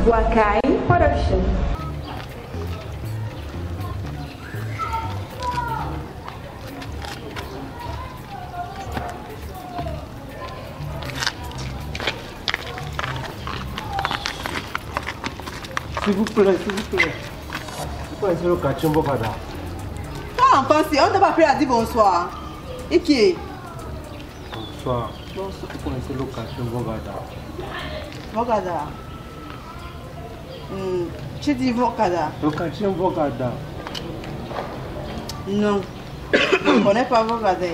Wakai Production. S'il vous plaît, s'il vous plaît. Pourquoi est-ce que le quartier Mbogada? Ah, pensez, on t'a pas appelé à dire bonsoir. Et qui est? Bonsoir. Bonsoir. Pourquoi est-ce que le quartier Mbogada? Mbogada. Tu dis Mbogada? Le quartier Mbogada. Non. Je ne connais pas Mbogada.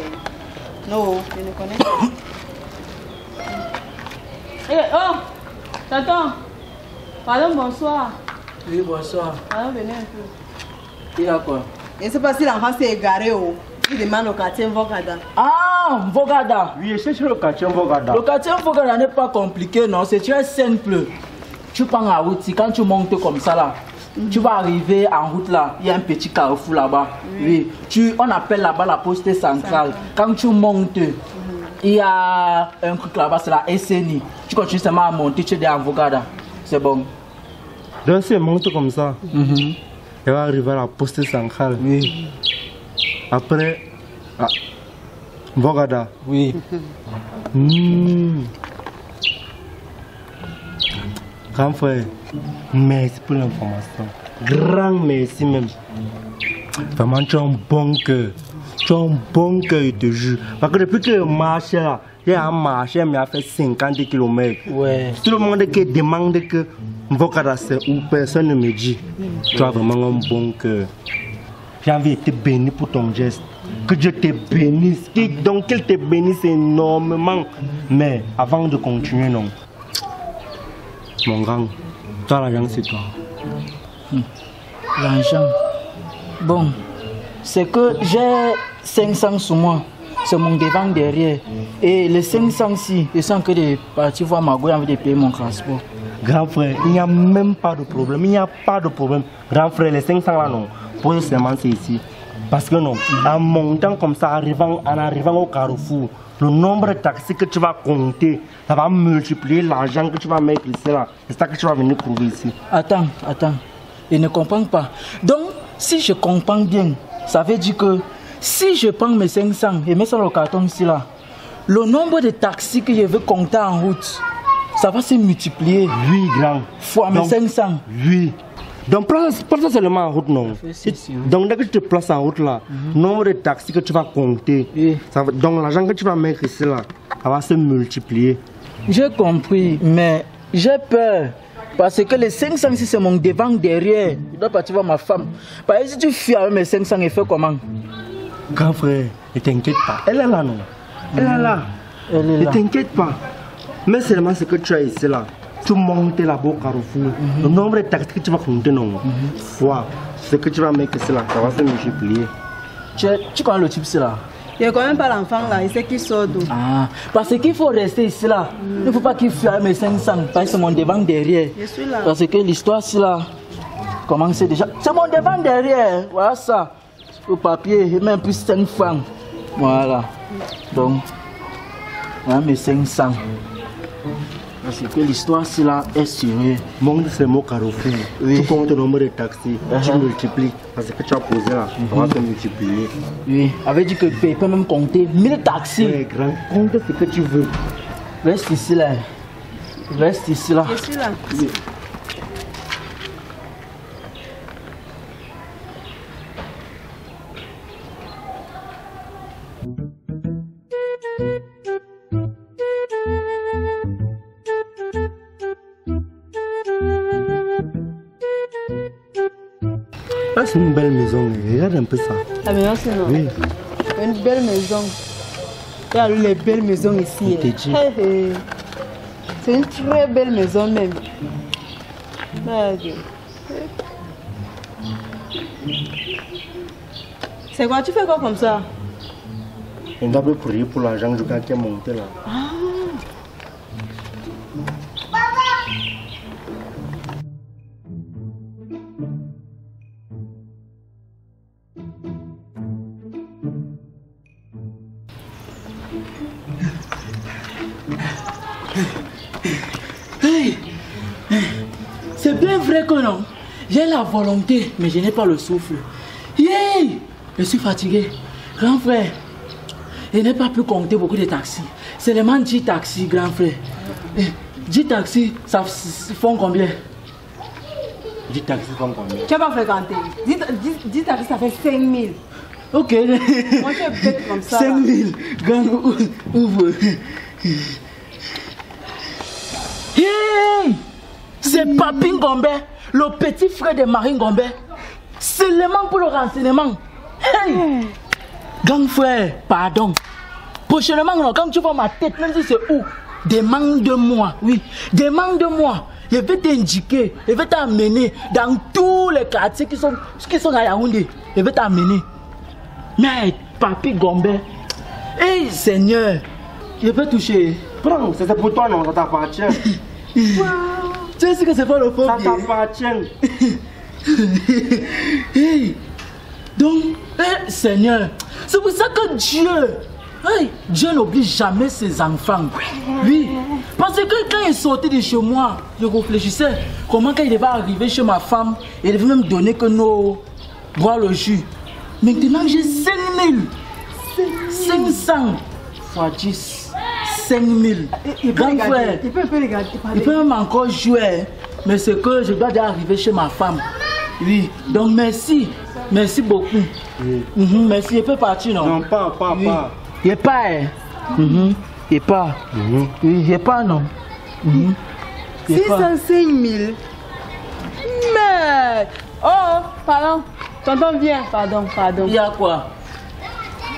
Non, je ne connais pas. Oh, tonton. Pardon, bonsoir. Oui, bonsoir. Pardon, venez un peu. Il y a quoi? Je ne sais pas si l'enfant s'est égaré ou il demande au quartier Mbogada. Ah, Mbogada. Oui, je cherche le quartier Mbogada. Le quartier Mbogada n'est pas compliqué, non? C'est très simple. Tu prends la route, quand tu montes comme ça là, tu vas arriver en route là, il y a un petit carrefour là-bas. Oui. On appelle là-bas la poste centrale. Quand tu montes, il y a un truc là-bas, c'est la SNI. Tu continues seulement à monter, tu es dans Mbogada. C'est bon. Donc si elle monte comme ça, elle va arriver à la poste centrale. Oui. Après, Mbogada. Oui. Grand frère, merci pour l'information. Grand merci même. Vraiment, tu as un bon cœur. Tu as un bon cœur, je te jure. Parce que depuis que je marche là, j'ai marché, mais il a fait 50 km. Ouais. Tout le monde qui demande que Mbogada c'est où, personne ne me dit. Tu as vraiment un bon cœur. J'ai envie de te bénir pour ton geste. Que Dieu te bénisse. Donc qu'il te bénisse énormément. Mais avant de continuer, non. Mon grand, toi l'argent c'est toi. L'argent. Bon, c'est que j'ai 500 sur moi. C'est mon devant derrière. Et les 500-ci, je sens que de partir voir ma goût envie de payer mon transport. Grand frère, il n'y a même pas de problème. Il n'y a pas de problème. Grand frère, les 500 là non. Pour seulement c'est ici. Parce que non, en montant comme ça, en arrivant au carrefour, le nombre de taxis que tu vas compter, ça va multiplier l'argent que tu vas mettre ici là. C'est ça que tu vas venir trouver ici. Attends. Je ne comprends pas. Donc, si je comprends bien, ça veut dire que si je prends mes 500 et mets ça dans le carton ici là, le nombre de taxis que je veux compter en route, ça va se multiplier. Oui, grand. Fois mes 500. Oui. Donc, place seulement en route, non. Donc, dès que tu te places en route là, le nombre de taxis que tu vas compter, donc l'argent que tu vas mettre ici là, ça va se multiplier. J'ai compris, mais j'ai peur. Parce que les 500 ici, c'est mon devant derrière. Je dois partir voir ma femme. Parce que si tu fuis avec mes 500, il fait comment? Grand frère, ne t'inquiète pas. Elle est là, non? Elle est là. Ne t'inquiète pas. Mais seulement ce que tu as ici là, tu montes là-bas au carrefour. Le nombre de taxis que tu vas compter, non? Fois ce que tu vas mettre ici là, ça va se multiplier. Tu connais le type ici là? Je ne connais même pas l'enfant là, il sait qu'il sort d'où. Ah, parce qu'il faut rester ici là. Il ne faut pas qu'il fuit avec mes 500, parce que c'est mon devant derrière. Je suis là. Parce que l'histoire ici là commence déjà. C'est mon devant derrière. Voilà ça. Le papier, et même plus 5 francs. Voilà. Donc, voilà mes 500. Parce que l'histoire ici là est sérieuse. Monte ces mots carrefour. Tu comptes le nombre de taxis, tu multiplies. Parce que tu as posé là, ça va se multiplier. Oui, avait dit que tu peux même compter 1000 taxis. Oui, grand, compte ce que tu veux. Reste ici là. Reste ici là. Je suis là. Oui. Ah, c'est une belle maison, regarde un peu ça. La maison c'est non. Oui. Une belle maison. Regarde les belles maisons ici. C'est une très belle maison même. C'est quoi, tu fais quoi comme ça? On doit prier pour l'argent du gars qui est monté là. Bien vrai que non. J'ai la volonté, mais je n'ai pas le souffle. Yeah! Je suis fatigué. Grand frère, je n'ai pas pu compter beaucoup de taxis. Seulement 10 taxis, grand frère. 10 taxis, ça font combien? 10 taxis font combien? Tu n'as pas fréquenté. 10 taxis, ça fait 5 000. Ok. Moi, je vais bête comme ça. 5 000. Grand, ouvre. Hey! C'est Papi Ngombe, le petit frère de Marie Ngombe. Seulement pour le renseignement. Hey! Grand frère, pardon. Prochainement, quand tu vois ma tête, même si c'est où, demande-moi. Oui, demande-moi. Je vais t'indiquer, je vais t'amener dans tous les quartiers qui sont à Yaoundé. Je vais t'amener. Mais, Papi Ngombe, hey Seigneur, je peux toucher. Prends, c'est pour toi, non, ça t'appartient. Tu sais ce que c'est pas le faux Ça billet? t'appartient. Hey. Donc, hey, Seigneur, c'est pour ça que Dieu n'oblige jamais ses enfants. Oui, parce que quand il est sorti de chez moi, je réfléchissais comment quand il devait arriver chez ma femme, il devait même donner que nous boire le jus. Maintenant, j'ai 5 000. 500 fois 10. 5 000. Il peut Grand frère, il peut regarder. il peut même encore jouer, mais c'est que je dois déjà arriver chez ma femme. Oui, donc merci. Merci beaucoup. Oui. Merci, il peut partir, non? Non, pas. Oui. Il n'est pas, hein? Il n'est pas. Oui, il n'est pas, non? Il est pas. 605 000. Mais. Oh, pardon. Tonton, viens. Pardon. Il y a quoi?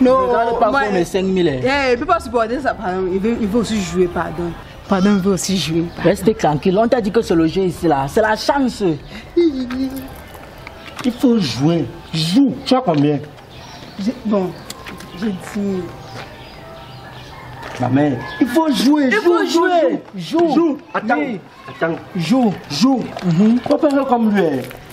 Non, Regarde pas comme mes 5 000. il ne peut pas supporter ça, pardon. Il veut aussi jouer, pardon. Pardon, il veut aussi jouer. Restez tranquille, on t'a dit que c'est le jeu ici, là. C'est la chance. Il faut jouer. Joue. Tu as combien? Bon, j'ai dit. Ma mère. Il faut jouer. Il faut jouer. Joue. Attends. Oui. Attends. Joue. Faut faire comme lui.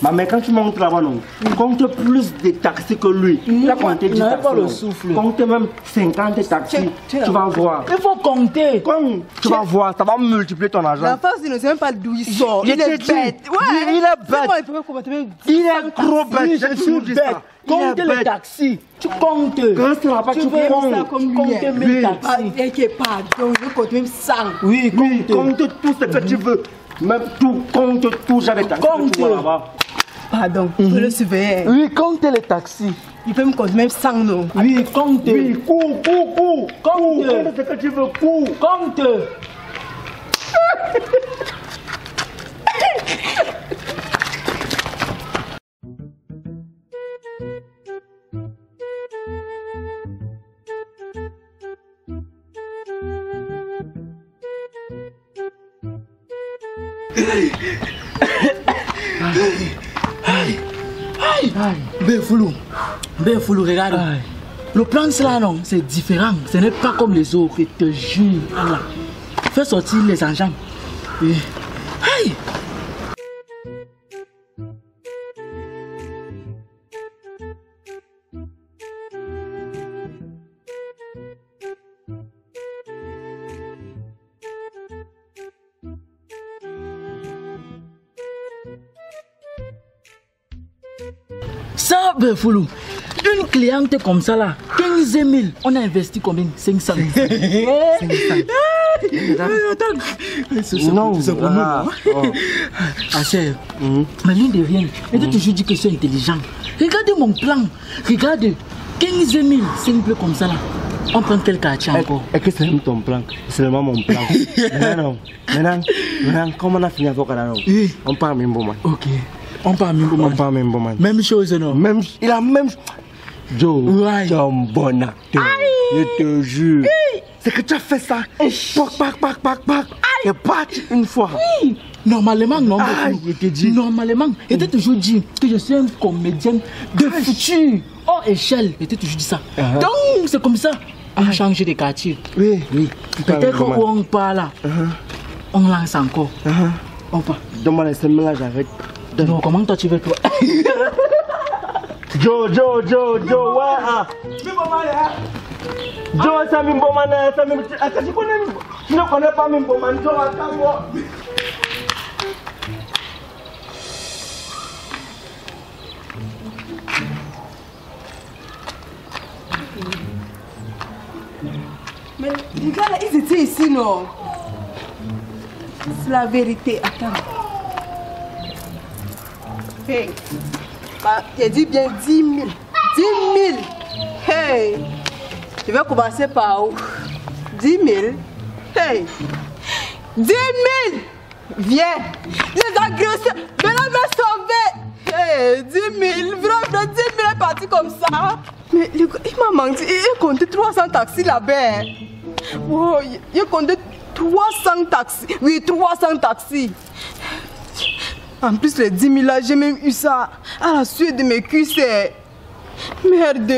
Ma mère, quand tu montes là-bas, non, compte plus de taxis que lui. Il a compté 10 il n'a taxis. pas le non. souffle. Compte même 50 taxis. Tu vas voir. Il faut compter. Comme tu vas voir, ça va multiplier ton argent. La face, il ne sait même pas d'où il sort. Je Il t'ai est dit. bête. Ouais. Il est bête. C'est bon, il peut commettre même Il est gros bête. Oui, J'ai je toujours suis dit bête. ça. Compte Il est les bête. taxis. Tu comptes. Quand c'est là-bas, tu veux ça comptes. comme comptes lui. mes Ah, taxis. il est pardon, je compte même 100. Oui, Oui, compte. compte tout ce que tu veux. Même tout, compte tout, j'ai les taxis que tu vois là-bas. Pardon, il faut le surveiller. Oui, compte les taxis. Il peut me compter même 100, non. Oui, compte. Oui, cours. Compte. Compte ce que tu veux, cours. Compte. Ben Foulou, regarde. Le plan c'est là, non, c'est différent. Ce n'est pas comme les autres, je te jure. Allah. Fais sortir les agents. Oui. Aïe. Ça, ben Foulou, une cliente comme ça là, 15 000, on a investi combien? 500. 500. Non, c'est pour nous. ah, Ah, c'est. Mais l'une de rien, elle t'a toujours dit que je suis intelligent. Regardez mon plan. Regarde, 15 000, simple comme ça là. On prend quel quartier encore? Et que c'est même ton plan, c'est seulement mon plan. Maintenant, comme on a fini avec Okada, Oui. on part même bon man. Ok. On part même On part même bon man. Même chose, non? Même, il a même. Joe, Ouais. tu es un bon acteur. Je te jure. C'est que tu as fait ça. Pac. Et parti une fois. Normalement, non. Ah, il te dit. Normalement, il t'a toujours dit que je suis un comédien de futur. Hors échelle, il t'a toujours dit ça. Donc, c'est comme ça. On a changé de quartier. Oui. Peut-être où on part là, on lance encore. On part. Donne-moi les semaines là, j'arrête. Donc, comment toi tu veux toi? Joe, ouais. Joe, ça me bon man, ça me. Tu ne connais pas mon bon man, Joe, attends-moi. Les gars, là, ils étaient ici, non? C'est la vérité. Attends. Hey. Bah, j'ai dit bien 10 000. 10 000. Hey. Je vais commencer par où? 10 000. Hey. 10 000. Viens. Les agresseurs. Venez me sauver. Hey, 10 000. Vraiment, 10 000 est parti comme ça. Mais il m'a menti. Il comptait 300 taxis là-bas. Wow, il comptait 300 taxis. Oui, 300 taxis. En plus, les 10 000 là, j'ai même eu ça à la suite de mes cuisses. Merde,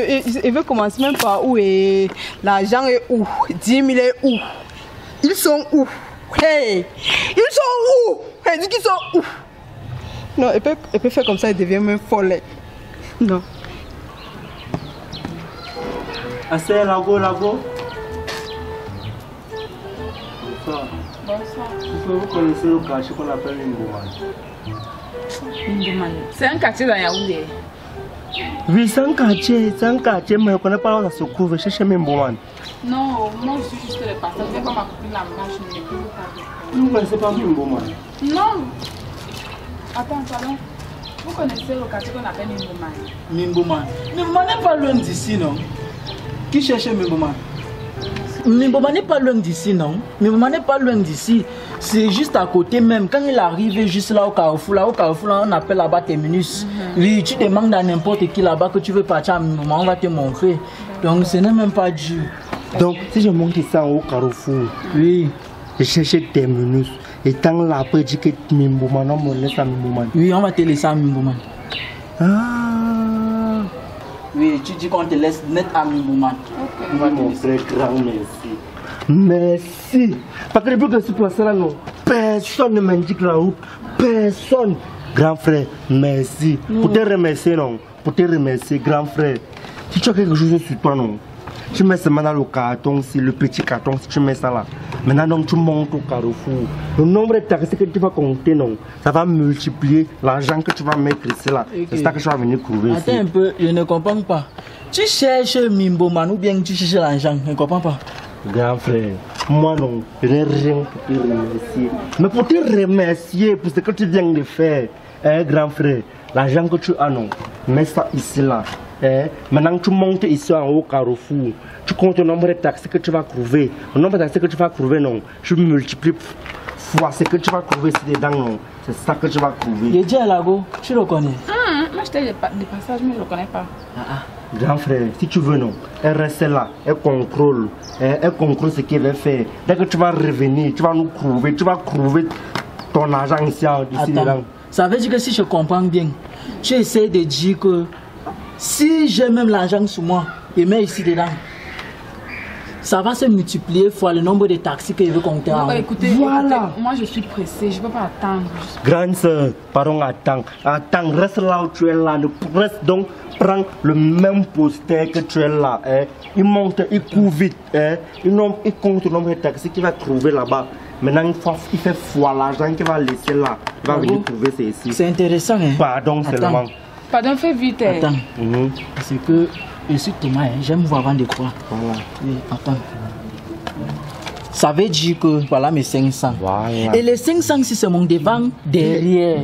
il veut commencer même par où et l'argent est où? 10 000 est où? Ils sont où? Hey! Ils sont où? Elle dit qu'ils sont où? Non, elle peut faire comme ça, elle devient même folle. Non. Assez, Lago. Bonsoir. Bonsoir. Vous connaissez le quartier qu'on appelle Mbouman? C'est un quartier dans Yaoundé. Oui, c'est un quartier, mais on ne connaît pas où ça se trouve. Cherchez Mbouman. Non, moi je suis juste le passage. Je vais pas ma copine la marche, je ne peux pas. Vous ne connaissez pas Mbouman? Non. Attends, pardon. Vous connaissez le quartier qu'on appelle Mbouman? Mbouman. Mbouman n'est pas loin d'ici, non? Qui cherchait Mbouman? Mbouman n'est pas loin d'ici, non? Mbouman n'est pas loin d'ici. C'est juste à côté même. Quand il arrive juste là au carrefour, on appelle là-bas terminus. Oui, tu demandes à n'importe qui là-bas que tu veux partir à Mbouman, on va te montrer. Donc ce n'est même pas dur. Donc, si je monte ça au carrefour, Oui. je cherche terminus. Et tant là, après, je dis que Mbouman, on me laisse à Mbouman. Oui, on va te laisser à Mbouman. Ah! Oui, tu dis qu'on te laisse net à Mbouman. On va te Mon laisser. très grand merci. Merci. Parce que depuis que je suis placé là, non, personne ne m'indique la route. Personne. Grand frère, merci. Pour te remercier, non. Pour te remercier, grand frère. Si tu as quelque chose sur toi, non. Tu mets ça dans le carton, si le petit carton, si tu mets ça là. Maintenant, donc, tu montes au carrefour. Le nombre de taxis que tu vas compter, non, ça va multiplier l'argent que tu vas mettre ici là. Okay. C'est ça que tu vas venir trouver ici. Attends un peu, je ne comprends pas. Tu cherches Mbouman ou bien tu cherches l'argent? Je ne comprends pas. Grand frère, moi non, je n'ai rien pour te remercier. Mais pour te remercier pour ce que tu viens de faire, grand frère, l'argent que tu as, non, mets ça ici là. Maintenant tu montes ici en haut carrefour, tu comptes le nombre de taxis que tu vas trouver. Le nombre de taxis que tu vas trouver, non, tu multiplies fois ce que tu vas trouver ici dedans, non. C'est ça que tu vas trouver. Il est déjà Lago, tu le connais? Moi je t'ai des passages, mais je ne le connais pas. Grand frère, si tu veux, non, elle reste là, elle contrôle ce qu'elle va faire. Dès que tu vas revenir, tu vas nous trouver, tu vas trouver ton argent ici, dedans. Attends, ça veut dire que si je comprends bien, tu essaies de dire que si j'ai même l'argent sur moi et mets ici dedans, ça va se multiplier fois le nombre de taxis que je veux compter. Écoutez, Voilà. moi je suis pressée, je ne peux pas attendre. Grande soeur, pardon, attends, reste là où tu es là, reste donc, prends le même poster que tu es là. Il monte, il court vite, il compte le nombre de taxis qu'il va trouver là-bas. Maintenant, il fait fois l'argent qu'il va laisser là, il va venir trouver c'est ici. C'est intéressant, hein? Pardon seulement. Pardon, fais vite. Attends, c'est que je suis Thomas, j'aime voir avant de quoi. Voilà. Oui, attends. Ça veut dire que voilà mes 500. Voilà. Et les 500, si c'est mon devant, derrière.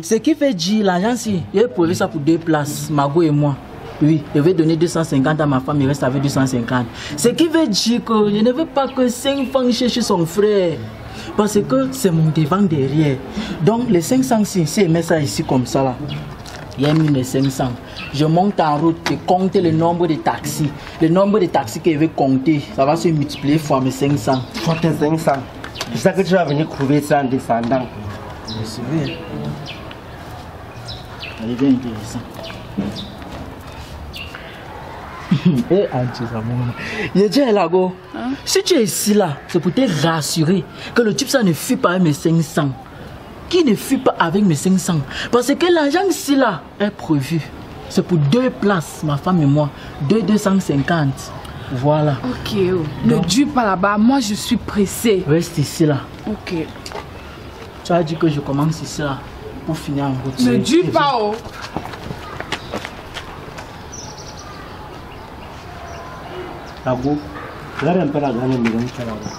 Ce qui fait dire, l'argent, si, il a prévu ça pour 2 places, Margot et moi. Oui, je vais donner 250 à ma femme, il reste avec 250. Ce qui veut dire que je ne veux pas que 5 femmes cherchent son frère. Parce que c'est mon devant, derrière. Donc les 500, si je mets ça ici comme ça là. Il y a mis les 500. Je monte en route, je compte le nombre de taxis. Le nombre de taxis que je vais compter, ça va se multiplier fois mes 500. Fois tes 500. C'est ça que tu vas venir trouver ça en descendant. C'est vrai. Elle est bien intéressant. Et il dit Lago, si tu es ici là, c'est pour te rassurer que le type ça ne fuit pas avec mes 500. Qui ne fuit pas avec mes 500. Parce que l'argent ici là est prévu. C'est pour 2 places, ma femme et moi. 250. Voilà. Ok, ne dure pas là-bas, moi je suis pressée. Reste ici là. Ok. Tu as dit que je commence ici là pour finir en route. Ne dure pas, oh. Lago, Regarde un peu la grande maison qu'il y a là-bas.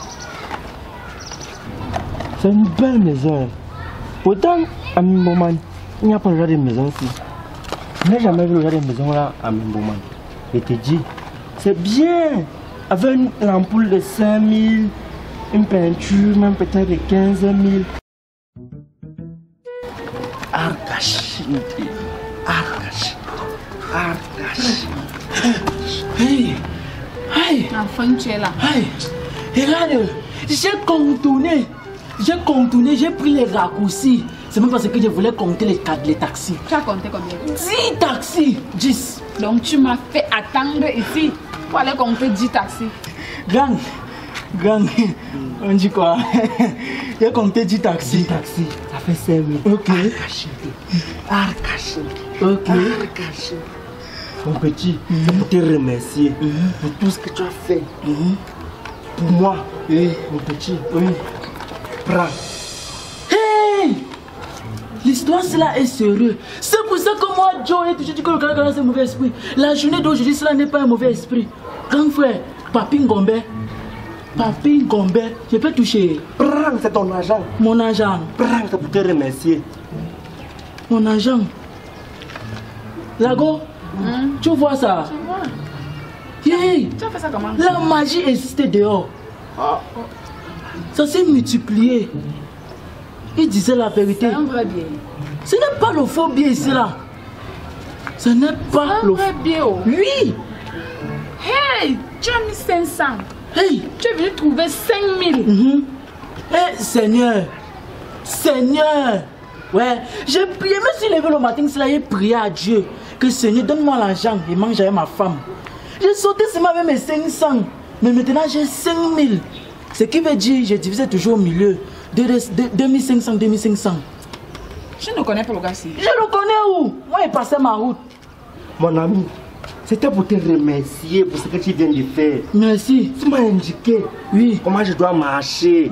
C'est une belle maison. Pourtant, à Mimboman, il n'y a pas le genre de maison ici. Je n'ai jamais vu le genre de maison là à Mimboman. Je te dis, c'est bien. Avec une ampoule de 5 000, une peinture même peut-être de 15 000. Arkash. Hey, hey, Enfin, tu es là. hey, regarde, j'ai contourné, j'ai pris les raccourcis. C'est même parce que je voulais compter les taxis. Tu as compté combien? 10 taxis, 10. Donc tu m'as fait attendre ici pour aller compter 10 taxis. Gang, on dit quoi? J'ai compté 10 taxis. 10 taxis, ça fait 5 000. Ok. Arkash. Ok. Mon petit, c'est pour te remercier pour tout ce que tu as fait. Pour moi, mon petit, prends. Hey! L'histoire cela est sérieux. C'est pour ça que moi, Joe, j'ai dit que le Kalakala c'est un mauvais esprit. La journée d'aujourd'hui, cela n'est pas un mauvais esprit. Grand frère, Papi Ngombe, je peux toucher. Prends, c'est ton argent. Mon argent. Prends, c'est pour te remercier. Mon argent. Lago, tu vois ça? Tu vois? Hey! Tu as fait ça comment? La magie existait dehors. Ça s'est multiplié. Il disait la vérité. C'est un vrai biais. Ce n'est pas le faux biais ici là. Ce n'est pas Un le vrai biais. Oh. Oui. Hey, tu as mis 500. Hey. Tu es venu trouver 5000. Eh Seigneur. Ouais. J'ai prié, même si levé le matin, c'est là, j'ai prié à Dieu. Que Seigneur, donne-moi l'argent et mange avec ma femme. J'ai sauté seulement avec mes 500. Mais maintenant j'ai 5000. Ce qui veut dire, j'ai divisé toujours au milieu. 2500. Je ne connais pas le gars ici. Je le connais où? Moi, il passait ma route. Mon ami, c'était pour te remercier pour ce que tu viens de faire. Merci. Tu m'as indiqué comment je dois marcher.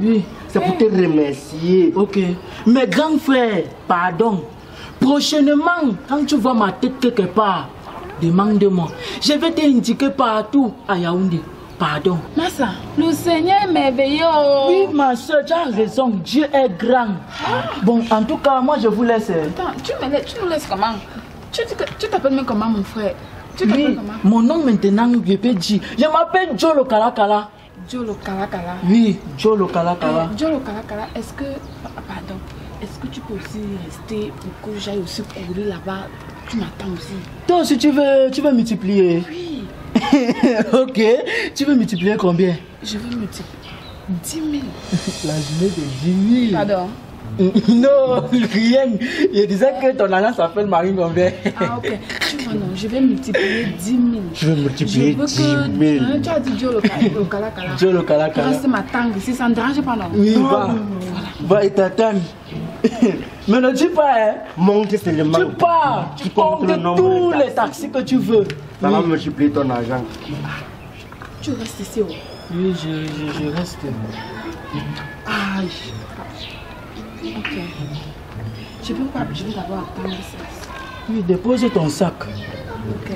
C'est pour te remercier. Ok. Mais grand frère, pardon. Prochainement, quand tu vois ma tête quelque part, demande-moi. Je vais t'indiquer partout à Yaoundé. Pardon. Massa, le Seigneur est merveilleux. Oui, ma soeur, tu as raison. Dieu est grand. Bon, en tout cas, moi, je vous laisse. Attends, tu nous laisses comment? Tu t'appelles même comment, mon frère? Tu t'appelles comment? Mon nom maintenant, je peux dire. Je m'appelle Joe le Kalakala. Joe le Kalakala. Oui, Joe le Kalakala. Joe le Kalakala, est-ce que... Pardon. Est-ce que tu peux aussi rester pour que j'aille aussi courir là-bas? Tu m'attends aussi. Toi aussi, tu veux multiplier? Oui. Ok. Tu veux multiplier combien? Je veux multiplier 10 000. La journée de 10 000. Pardon. Non, rien. Je disais que ton alliance s'appelle Marine Gombe. Ah ok. Tu vois non, je vais multiplier 10 000. Je vais multiplier Je veux 10 000. Tu as dit Joe le Kalakala. Joe le Kalakala. Reste m'attendre ici, ça ne dérange pas non? Oui, va et t'attends. Mais ne dis pas, hein. Monte seulement. Tu pars. Tu comptes tous les taxis que tu veux. Ça va multiplier ton argent. Tu restes ici. Oh. Oui, je reste. Aïe. Ok. Je vais d'abord attendre ça. Oui, dépose ton sac. Ok.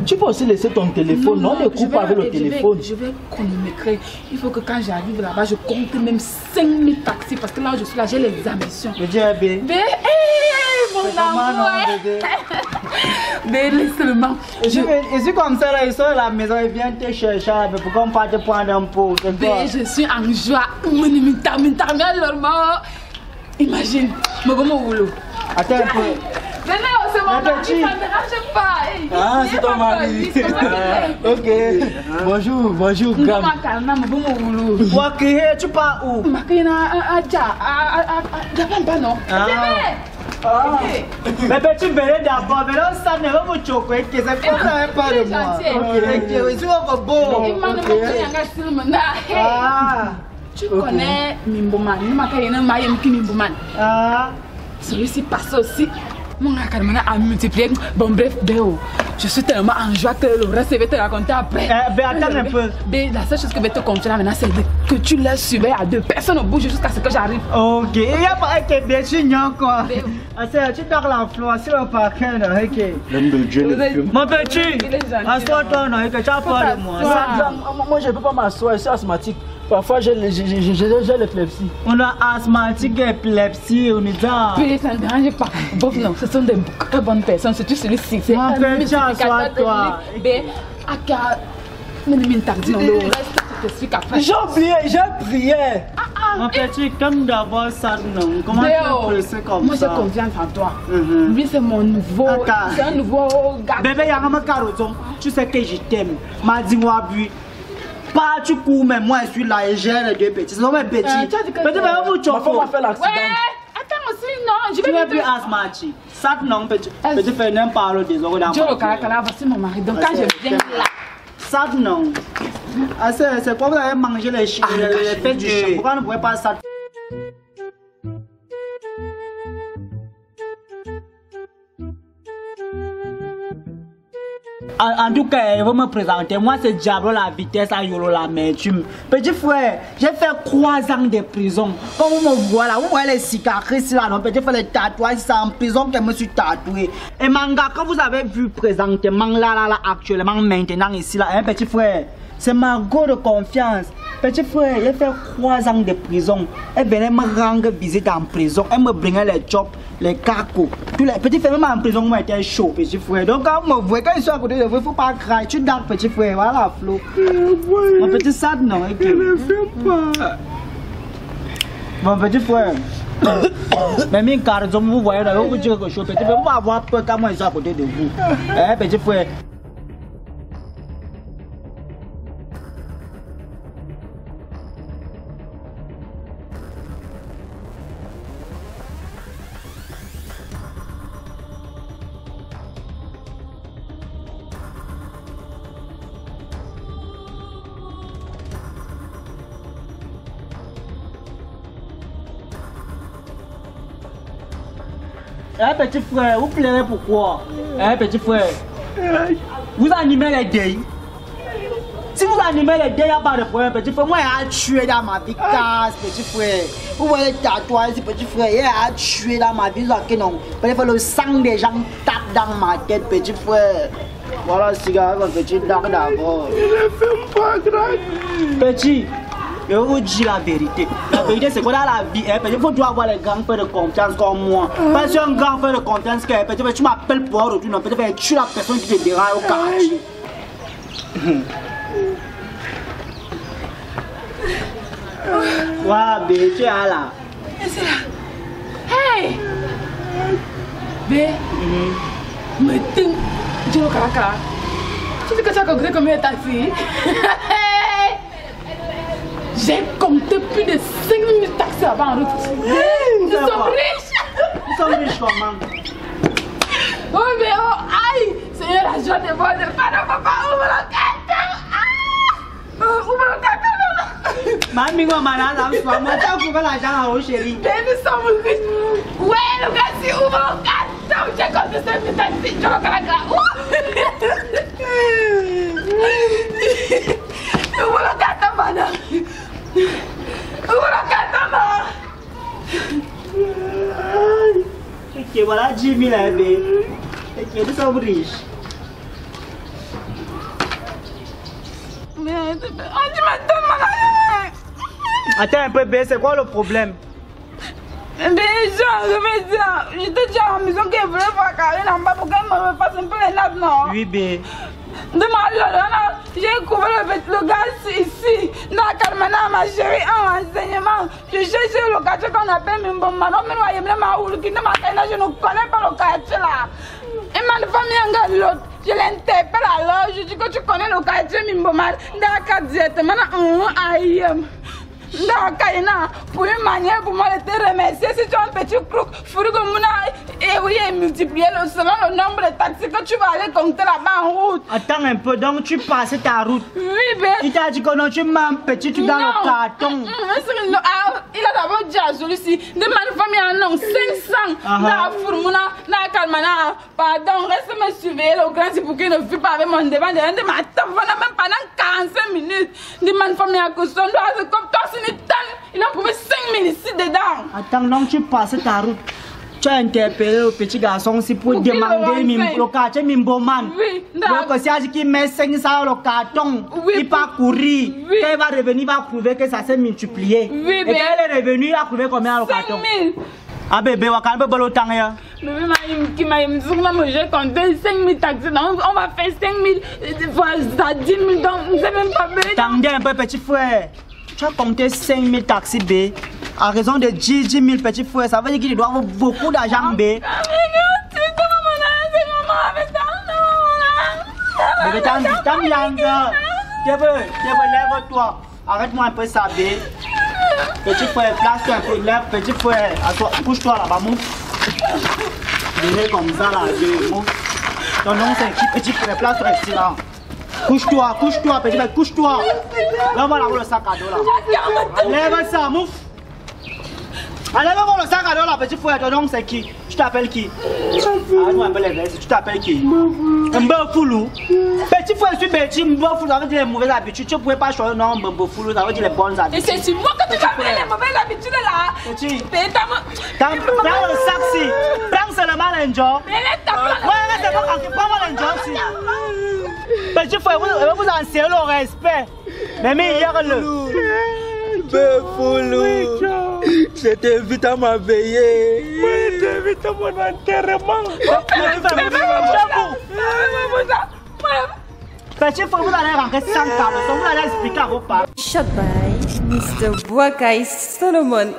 Tu peux aussi laisser ton téléphone. Non, ne coupe pas avec le téléphone. Je vais chronométrer. Il faut que quand j'arrive là-bas, je compte même 5000 taxis parce que là où je suis là, j'ai les ambitions. Je dis à B. Mais, mon amour. Mais laisse-le-moi. Je suis comme ça, là, il sort de la maison, il vient te chercher, mais pourquoi on part te prendre un pot? Mais je suis en joie. Imagine, je vais au boulot. Attends un peu. Venez, c'est mon mari, ça ne dérange pas. Ah, c'est ton mari. Ok. Bonjour, Gam. Pour crier, tu pars où? Mais petit bébé d'abord, mais là, ça ne va pas choquer, que c'est pas ça, pas de moi. Ok, tu vas beau. Tu connais Mimboman, Mimboman. Ah. Celui-ci passe aussi. mon gars, Carmana a multiplié. Bon, bref, Béo, je suis tellement en joie que le reste, je vais te raconter après. Attends un peu. La seule chose que je vais te confier là maintenant, c'est que tu laisses surveiller à 2 personnes au bout jusqu'à ce que j'arrive. Ok, il n'y a pas que des chignons quoi. Tu dors l'influence sur le parquet. L'homme de Dieu ne fume. Mon petit, assois-toi, non, que tu as peur de moi. Moi, je ne peux pas m'asseoir, je suis asthmatique. Parfois, j'ai l'épilepsie. On a asthmatique, épilepsie, on est là. Puis ça ne dérange pas. Bon, non, ce sont des très bonnes personnes, surtout celui-ci. C'est mon petit, assois-toi. J'ai oublié, j'ai prié. Mon petit, comme d'abord ça, non. Comment tu peux presser comme moi, ça? j'ai confiance en toi. Lui, c'est mon nouveau. C'est un nouveau gars. Bébé, il y a un caroton. Tu sais que je t'aime. M'a dit, moi, puis. Pas tu cours, mais moi, je suis là et j'ai les 2 petits. C'est mes petits. Petit, mais vous, tu vas faire l'accident. Attends aussi, non. Je vais tu plus asthmatique. Ça, non, petit. Petit, fais n'importe parler des oreilles dans Dieu, le caractère, voici mon mari. Donc, quand je viens là. Ça, non. C'est quoi vous avez mangé les fêtes du chien? Pourquoi vous ne pouvez pas ça? En tout cas, il va me présenter. Moi, c'est Diablo la vitesse à Yolo la Mertume. Petit frère, j'ai fait 3 ans de prison. Comme vous me voyez là, vous voyez les cicatrices là, non? Petit frère, les tatouages, c'est en prison que je me suis tatoué. Et manga, quand vous avez vu présentement là, actuellement, maintenant ici là, hein, petit frère, c'est ma go de confiance. Petit frère, j'ai fait 3 ans de prison. Elle venait me rendre visite en prison. Elle me brinait les chops, les cacos. Tous les petits frères, même en prison, moi, j'étais chaud, petit frère. Donc, quand vous me voyez, quand ils sont à côté de vous, il ne faut pas craindre. Tu dors, petit frère. Voilà, Flo. Mon petit sad, non. Je ne fume pas. Mon petit frère. Mais mes garçons, vous voyez, là, vous dire quelque chose. Petit frère, vous va avoir peur quand moi, ils sont à côté de vous. Eh, petit frère. Eh petit frère, vous pleurez pourquoi? Eh petit frère, vous animez les deuils. Si vous animez les deuils, il n'y a pas de problème, petit frère. Moi, il a tué dans ma vie, casse, petit frère. Vous voyez les tatouages, petit frère, il a tué dans ma vie, non. Petit frère, le sang des gens tape dans ma tête, petit frère. Voilà, cigare, petit dark d'abord. Il ne fume pas, grand. Petit. Je vais vous dire la vérité. La vérité, c'est que dans la vie, il faut avoir les grands frères de confiance comme moi. Parce que un grand frère de confiance, peut-être tu m'appelles pour un retour, peut-être tu es la personne qui te dérange au quartier. Waouh, bébé, tu es là. Hey! Bé, mais tu le caractère. Tu sais que tu as compté combien de taxis? J'ai compté plus de 5000 taxis là-bas en route. Nous sommes riches! Nous sommes riches comment? Oh mais oh, aïe! C'est la joie de voir de papa, ouvre le carton! Ouvre le carton! Mamie, moi, madame, moi, tu as trouvé l'argent là-haut, chérie. Mais nous sommes riches! Ouais, le gars, si ouvre le carton! J'ai compté 5000 taxis, je regarde là. Ouvre le carton, madame! Ouvre le carton! Ok, voilà 10 000 bébé. Ok, nous sommes riches. Mais tu m'attends, madame! Attends un peu, bébé, c'est quoi le problème? Mais je te dis à la maison qu'elle voulait voir Karine en bas pour qu'elle me refasse un peu les nappes, non? Oui, bébé. J'ai couvert le gars ici, dans Carmana, ma chérie, en enseignement. Je cherche le quartier qu'on appelle Mimboma. Non, mais je ne connais pas le quartier là. Et ma famille, l'autre, je l'interpelle alors. Je dis que tu connais le quartier Mimboma. D'accord, directement, aïe. D'accord, pour une manière pour moi de te remercier, si tu as un petit croc, et oui, multiplier selon le nombre de taxis que tu vas aller compter là-bas en route. Attends un peu, donc tu passes ta route. Oui, mais... Il t'a dit que non, tu m'as un petit, tu dans le carton. Il a d'abord dit à celui-ci, de ma famille en nom 500, dans la fourmouna, dans calme, pardon, reste me surveiller le grand si pour qu'il ne fuit pas avec mon devant de ma table même pendant 45 minutes. Demande famille à cause comme toi, c'est une tonne. Il a prouvé 5 000 ici dedans. Attends, donc tu passes ta route. Tu as interpellé le petit garçon aussi pour demander le quartier Mimboman. Oui, donc si il qui met 500 le carton, il va courir. Quand il va revenir, il va prouver que ça s'est multiplié. Oui, et quand il est revenu, il a prouvé combien le carton? 5 000. Ah bébé, on va quand même pas le temps. Bébé, j'ai compté 5 000 taxes. On va faire 5 000 fois 10 000. Donc, je ne sais même pas. Attendez un peu, petit frère. Tu as compté 5 000 taxis B. À raison de 10 000 petits frères, ça veut dire qu'il doit avoir beaucoup d'argent B. Bébé, t'as mis en gueule. Lève-toi. Arrête-moi un peu ça, B. Petit frère, place-toi un peu. Lève, petit frère. Couche-toi là-bas, mon. Venez comme ça là, mon. Ton nom c'est qui, petit frère? Place-toi ici là. Couche-toi, petit frère, couche-toi. Là, voilà le sac à dos là. Lève ça, mouf. Allez, va voir le sac à dos là, petit frère. Ton nom c'est qui? Tu t'appelles qui? Arrête-moi un peu les vestes. Tu t'appelles qui? Mbofoulou. Petit frère, je suis petit. Mbofoulou, ça veut dire les mauvaises habitudes. Tu ne pouvais pas choisir le nom Mbofoulou, ça veut dire les bonnes habitudes. Et c'est sur moi que tu vas faire les mauvaises habitudes là. Petit. Prends le sac si. Prends seulement l'enjeu. Mais laisse ta place. Ouais, c'est pas quand tu prends l'enjeu si. Petit frère, vous enseignez le respect. Mais hier le. Mbofoulou, je t'invite à ma veillée. Moi, je t'invite à mon enterrement. Petit frère, vous allez rentrer sans carton, vous allez expliquer à vos parents. Shot by Mr. Boakai Solomon.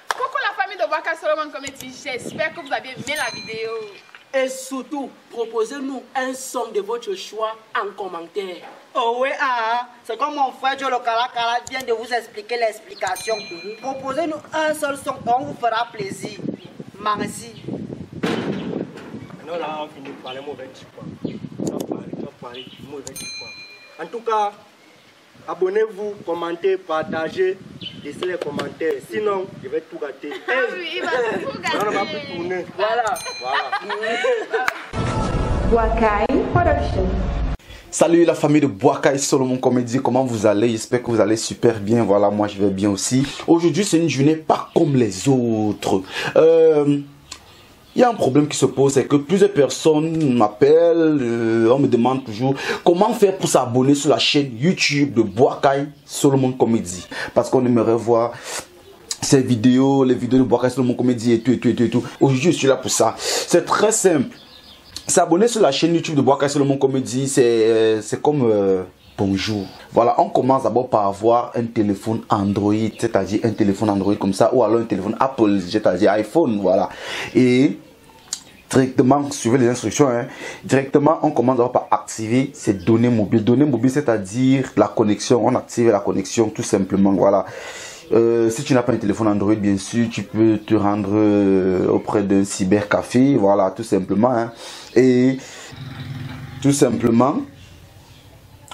Coucou la famille de Boakai Solomon Comedy, j'espère que vous avez aimé la vidéo. Et surtout, proposez-nous un son de votre choix en commentaire. Oh oui, c'est comme mon frère Joe Lokala vient de vous expliquer l'explication. Proposez-nous un seul son, on vous fera plaisir. Merci. Non, là, on finit par les mauvais petits points. En tout cas, abonnez-vous, commentez, partagez, laissez les commentaires. Sinon, je vais tout gâter. Oui, il va tout gâter. On va plus tourner. Voilà. Boakai Production. Salut la famille de Boakai Solomon Comedy, comment vous allez? J'espère que vous allez super bien. Voilà, moi je vais bien aussi. Aujourd'hui c'est une journée pas comme les autres. Il y a un problème qui se pose, c'est que plusieurs personnes m'appellent, on me demande toujours comment faire pour s'abonner sur la chaîne YouTube de Boakai Solomon Comedy. Parce qu'on aimerait voir ces vidéos, les vidéos de Boakai Solomon Comedy et tout. Aujourd'hui je suis là pour ça. C'est très simple. S'abonner sur la chaîne YouTube de Boakai Solomon Comedy, c'est comme bonjour. Voilà, on commence d'abord par avoir un téléphone Android, c'est-à-dire un téléphone Android comme ça, ou alors un téléphone Apple, c'est-à-dire iPhone, voilà. Et directement, suivez les instructions, directement on commence d'abord par activer ces données mobiles. Données mobiles, c'est-à-dire la connexion, on active la connexion tout simplement, voilà. Si tu n'as pas un téléphone Android, bien sûr, tu peux te rendre auprès d'un cybercafé, voilà, tout simplement. Et tout simplement,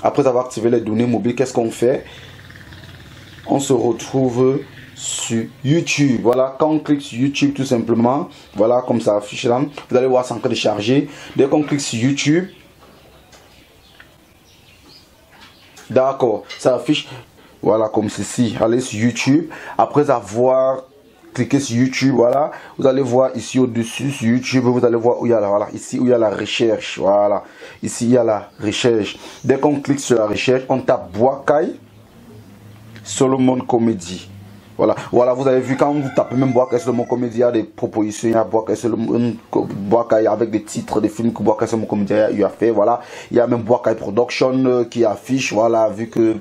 après avoir activé les données mobiles, qu'est-ce qu'on fait? On se retrouve sur YouTube. Voilà, quand on clique sur YouTube, tout simplement, voilà, comme ça affiche là, vous allez voir, c'est en train de charger. Dès qu'on clique sur YouTube, d'accord, ça affiche. Voilà, comme ceci. Allez sur YouTube. Après avoir cliqué sur YouTube, voilà, vous allez voir ici au-dessus sur YouTube, vous allez voir où il y a la, voilà, ici où il y a la recherche. Voilà, ici il y a la recherche. Dès qu'on clique sur la recherche, on tape Boakai Solomon Comedy. Voilà, vous avez vu quand vous tapez même Boakai Solomon Comedy, il y a des propositions, il y a Boakai Solomon Boakai avec des titres des films que Boakai Solomon Comedy a fait. Voilà, il y a même Boakai Production qui affiche. Voilà, vu que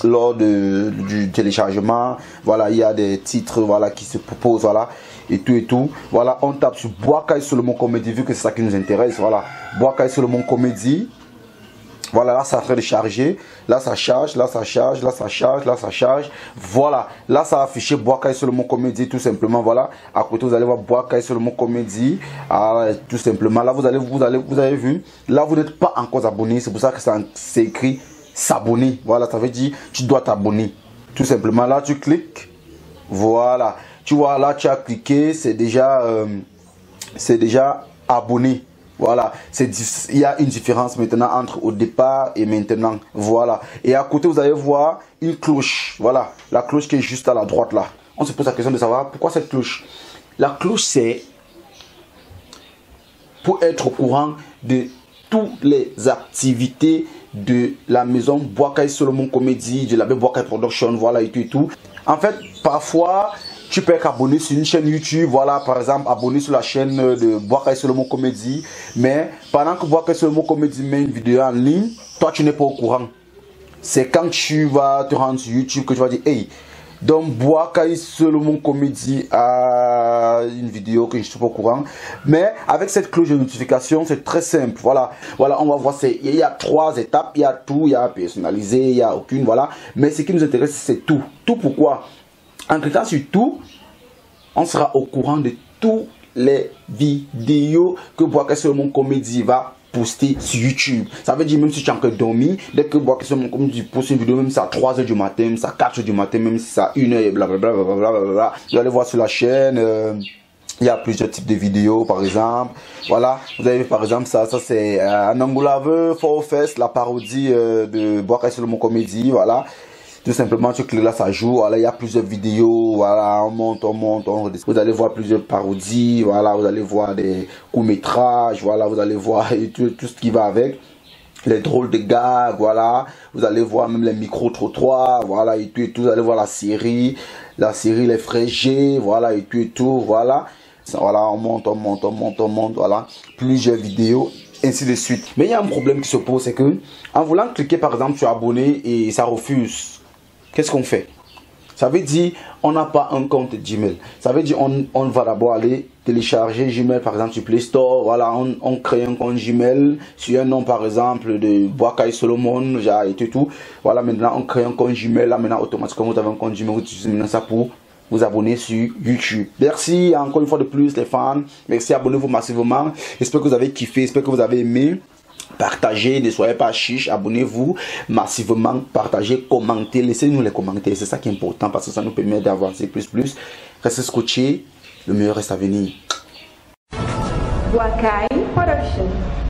lors du téléchargement, voilà, il y a des titres, voilà, qui se proposent, voilà, et tout. Voilà, on tape sur Boakai Solomon Comedy, vu que c'est ça qui nous intéresse. Voilà, Boakai Solomon Comedy. Voilà, là, c'est en train de charger. Là, ça charge, là, ça charge, là, ça charge, là, ça charge. Voilà, là, ça a affiché Boakai Solomon Comedy, tout simplement. Voilà, à côté, vous allez voir Boakai Solomon Comedy, tout simplement. Là, vous avez vu, là, vous n'êtes pas encore abonné. C'est pour ça que c'est écrit s'abonner. Voilà, ça veut dire tu dois t'abonner. Tout simplement, là, tu cliques. Voilà, Tu vois, là, tu as cliqué, c'est déjà abonné. Voilà, il y a une différence maintenant entre au départ et maintenant. Voilà. Et à côté, vous allez voir une cloche. Voilà, la cloche qui est juste à la droite là. On se pose la question de savoir pourquoi cette cloche. La cloche, c'est pour être au courant de toutes les activités de la maison Boakai Solomon Comedy, de la Boakai Production, voilà, et tout. En fait, parfois, tu peux être abonné sur une chaîne YouTube, voilà, par exemple, abonné sur la chaîne de Boakai Solomon Comedy, mais pendant que Boakai Solomon Comedy met une vidéo en ligne, toi, tu n'es pas au courant. C'est quand tu vas te rendre sur YouTube que tu vas dire, hey, donc Boakai Solomon Comedy a une vidéo que je suis pas au courant. Mais avec cette cloche de notification, c'est très simple. Voilà, on va voir, il y a 3 étapes, il y a tout, il y a personnalisé, il y a aucune, voilà. Mais ce qui nous intéresse, c'est tout. Tout pourquoi? En cliquant sur tout, on sera au courant de toutes les vidéos que Boakai Solomon Comedy va poster sur YouTube. Ça veut dire même si tu as encore dormi, dès que Boakai Solomon Comedy poste une vidéo, même si à 3h du matin, même si à 4h du matin, même si à 1h et blablabla, vous allez voir sur la chaîne, il y a plusieurs types de vidéos par exemple. Voilà, vous avez vu par exemple ça c'est un Angolave for Fest, la parodie de Boakai Solomon Comedy, voilà. Tout simplement, tu cliques là, ça joue. Voilà, il y a plusieurs vidéos. Voilà, on monte. Vous allez voir plusieurs parodies. Voilà, vous allez voir des courts-métrages. Voilà, vous allez voir tout ce qui va avec. Les drôles de gags. Voilà, vous allez voir même les micro-trottoirs. Voilà, et tout. Vous allez voir la série. Les Frères G. Voilà, et tout. Voilà. Voilà, on monte. Voilà, plusieurs vidéos. Ainsi de suite. Mais il y a un problème qui se pose, c'est que en voulant cliquer par exemple sur abonner et ça refuse. Qu'est-ce qu'on fait? Ça veut dire on n'a pas un compte Gmail. Ça veut dire on va d'abord aller télécharger Gmail par exemple sur Play Store. Voilà, on crée un compte Gmail sur un nom par exemple de Boakai Solomon, et tout. Voilà, maintenant on crée un compte Gmail. Là maintenant automatiquement vous avez un compte Gmail. Vous utilisez maintenant ça pour vous abonner sur YouTube. Merci encore une fois de plus les fans. Merci, abonnez-vous massivement. J'espère que vous avez kiffé, j'espère que vous avez aimé. Partagez, ne soyez pas chiche, abonnez-vous massivement, partagez, commentez, laissez-nous les commentaires, c'est ça qui est important parce que ça nous permet d'avancer plus. Restez scotchés, le meilleur reste à venir. Boakai Production.